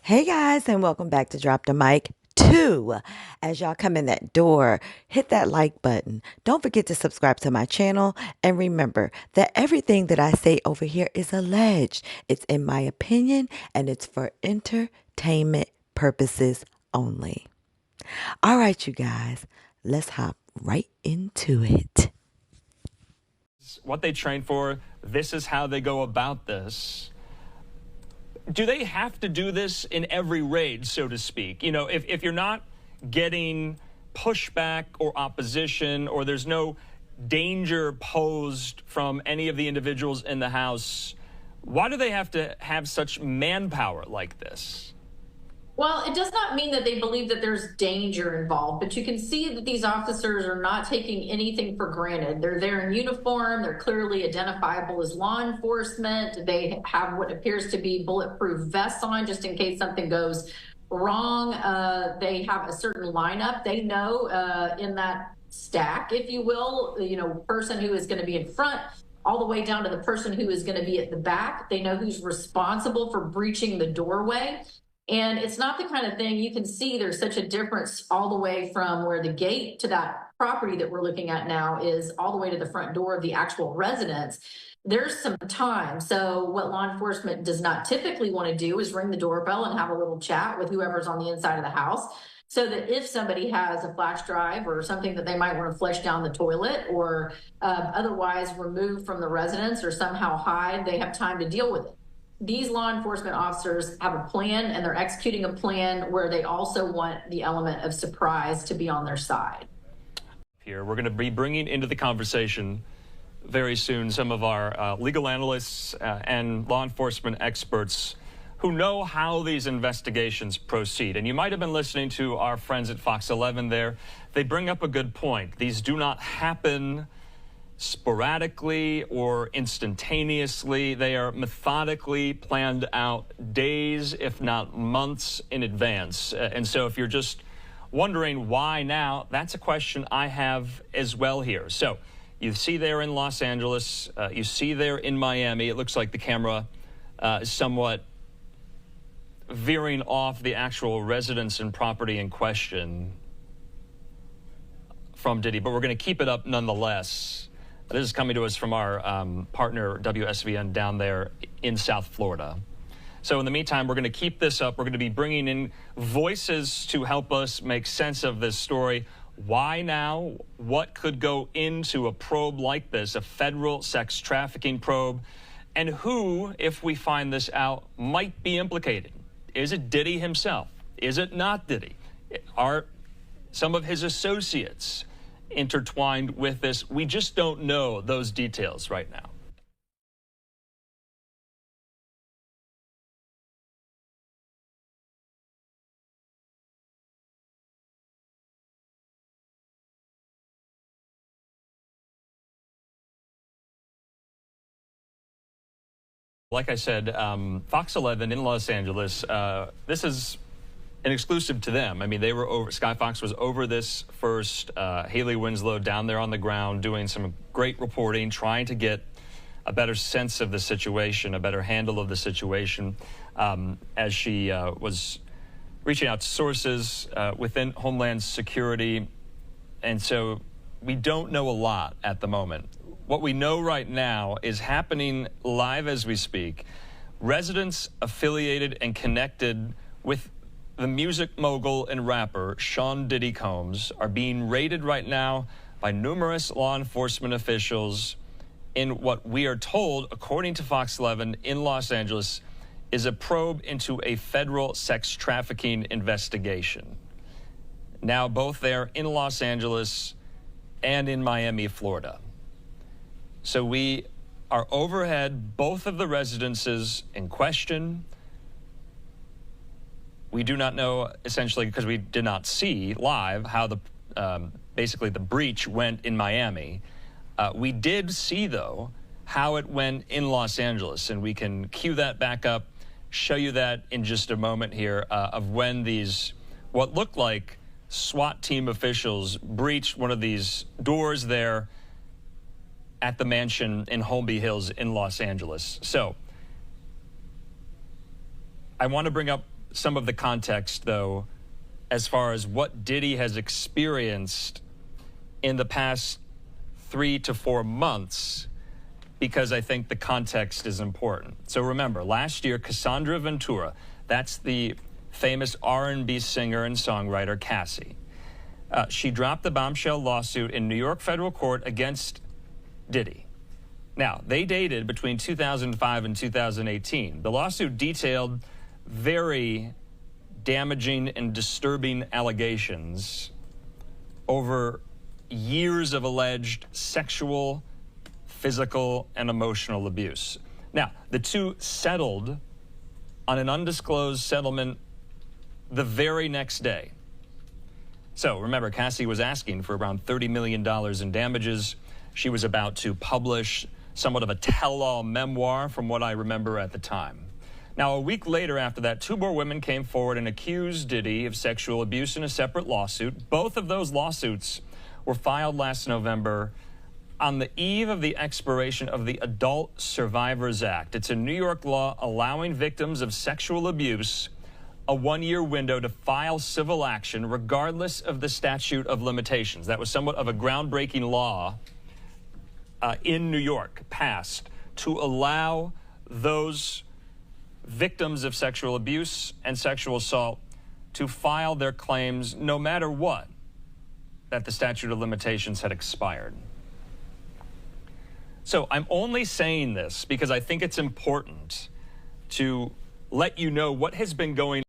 Hey guys, and welcome back to Drop the Mic 2. As y'all come in that door, hit that like button. Don't forget to subscribe to my channel. And remember that everything that I say over here is alleged. It's in my opinion and it's for entertainment purposes only. All right, you guys, let's hop right into it. What they train for, this is how they go about this. Do they have to do this in every raid, so to speak? You know, if you're not getting pushback or opposition, or there's no danger posed from any of the individuals in the house, why do they have to have such manpower like this? Well, it does not mean that they believe that there's danger involved, but you can see that these officers are not taking anything for granted. They're there in uniform. They're clearly identifiable as law enforcement. They have what appears to be bulletproof vests on just in case something goes wrong. They have a certain lineup. They know in that stack, if you will, person who is going to be in front all the way down to the person who is going to be at the back. They know who's responsible for breaching the doorway. And it's not the kind of thing you can see. There's such a difference all the way from where the gate to that property that we're looking at now is all the way to the front door of the actual residence. There's some time. So what law enforcement does not typically want to do is ring the doorbell and have a little chat with whoever's on the inside of the house, so that if somebody has a flash drive or something that they might want to flush down the toilet or otherwise remove from the residence or somehow hide, they have time to deal with it. These law enforcement officers have a plan, and they're executing a plan where they also want the element of surprise to be on their side. Here, we're going to be bringing into the conversation very soon some of our legal analysts and law enforcement experts who know how these investigations proceed. And you might have been listening to our friends at Fox 11 there. They bring up a good point. These do not happen sporadically or instantaneously. They are methodically planned out days, if not months in advance. And so if you're just wondering why now, that's a question I have as well here. So you see there in Los Angeles, you see there in Miami, it looks like the camera is somewhat veering off the actual residence and property in question from Diddy, but we're going to keep it up nonetheless. This is coming to us from our partner, WSVN, down there in South Florida. So in the meantime, we're going to keep this up. We're going to be bringing in voices to help us make sense of this story. Why now? What could go into a probe like this, a federal sex trafficking probe? And who, if we find this out, might be implicated? Is it Diddy himself? Is it not Diddy? Are some of his associates intertwined with this? We just don't know those details right now. Like I said, Fox 11 in Los Angeles, this is an exclusive to them. I mean, they were over, Sky Fox was over this first. Haley Winslow down there on the ground doing some great reporting, trying to get a better sense of the situation, a better handle of the situation, as she was reaching out to sources within Homeland Security. And so we don't know a lot at the moment. What we know right now is happening live as we speak. Residents affiliated and connected with the music mogul and rapper Sean Diddy Combs are being raided right now by numerous law enforcement officials in what we are told, according to Fox 11 in Los Angeles, is a probe into a federal sex trafficking investigation. Now both there in Los Angeles and in Miami, Florida. So we are overhead both of the residences in question. We do not know, essentially, because we did not see live how the basically the breach went in Miami. We did see, though, how it went in Los Angeles, and we can cue that back up, show you that in just a moment here, of when these, what looked like SWAT team officials breached one of these doors there at the mansion in Holmby Hills in Los Angeles. So I want to bring up some of the context, though, as far as what Diddy has experienced in the past 3 to 4 months, because I think the context is important. So remember, last year, Cassandra Ventura, that's the famous R&B singer and songwriter Cassie, she dropped the bombshell lawsuit in New York federal court against Diddy. Now, they dated between 2005 and 2018. The lawsuit detailed very damaging and disturbing allegations over years of alleged sexual, physical, and emotional abuse. Now, the two settled on an undisclosed settlement the very next day. So remember, Cassie was asking for around $30 million in damages. She was about to publish somewhat of a tell-all memoir from what I remember at the time. Now, a week later after that, 2 more women came forward and accused Diddy of sexual abuse in a separate lawsuit. Both of those lawsuits were filed last November on the eve of the expiration of the Adult Survivors Act. It's a New York law allowing victims of sexual abuse a 1-year window to file civil action regardless of the statute of limitations. That was somewhat of a groundbreaking law in New York, passed to allow those victims of sexual abuse and sexual assault to file their claims no matter what, that the statute of limitations had expired. So I'm only saying this because I think it's important to let you know what has been going